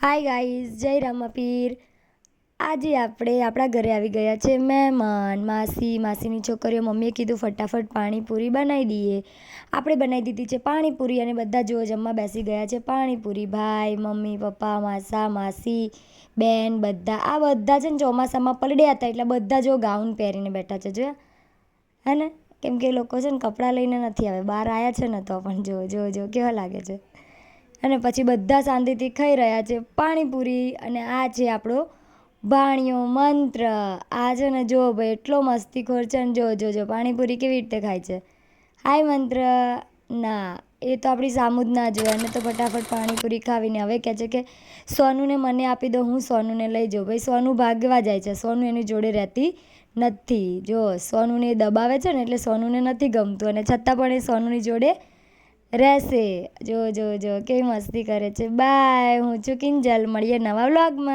Hi guys, જય રામાપીર. આજે આપણે આપણા ઘરે આવી ગયા છે મહેમાન. માસીની છોકરીઓ. મમ્મીએ કીધું ફટાફટ પાણીપુરી બનાવી દઈએ. આપણે બનાવી દીધી છે પાણીપુરી અને બધા જો જમવા બેસી ગયા છે. પાણીપુરી ભાઈ, મમ્મી, પપ્પા, માસી, બેન બધા. આ બધા છે ને ચોમાસામાં પલળ્યા હતા એટલે બધા જો ગાઉન પહેરીને બેઠા છે. જો હે ને, કેમ કે એ લોકો છે ને કપડાં લઈને નથી આવે, બહાર આવ્યા છે ને તો પણ જો કેવા લાગે છે. અને પછી બધા શાંતિથી ખાઈ રહ્યા છે પાણીપુરી. અને આ છે આપણો ભાણિયો મંત્ર. આ છે ને જો ભાઈ એટલો મસ્તીખોર છે ને. જો પાણીપુરી કેવી રીતે ખાય છે. હાય મંત્ર. ના, એ તો આપણી સામું જ ના જોવે. એને તો ફટાફટ પાણીપુરી ખાવીને હવે કહે છે કે સોનુને મને આપી દો, હું સોનુને લઈ જાઉં. ભાઈ સોનું ભાગવા જાય છે, સોનું એની જોડે રહેતી નથી. જો સોનુને એ દબાવે છે ને એટલે સોનુને નથી ગમતું અને છતાં પણ એ સોનુની જોડે રહેશે. જો કેવી મસ્તી કરે છે. બાય, હું છું કિંજલ. મળીએ નવા વ્લોગમાં.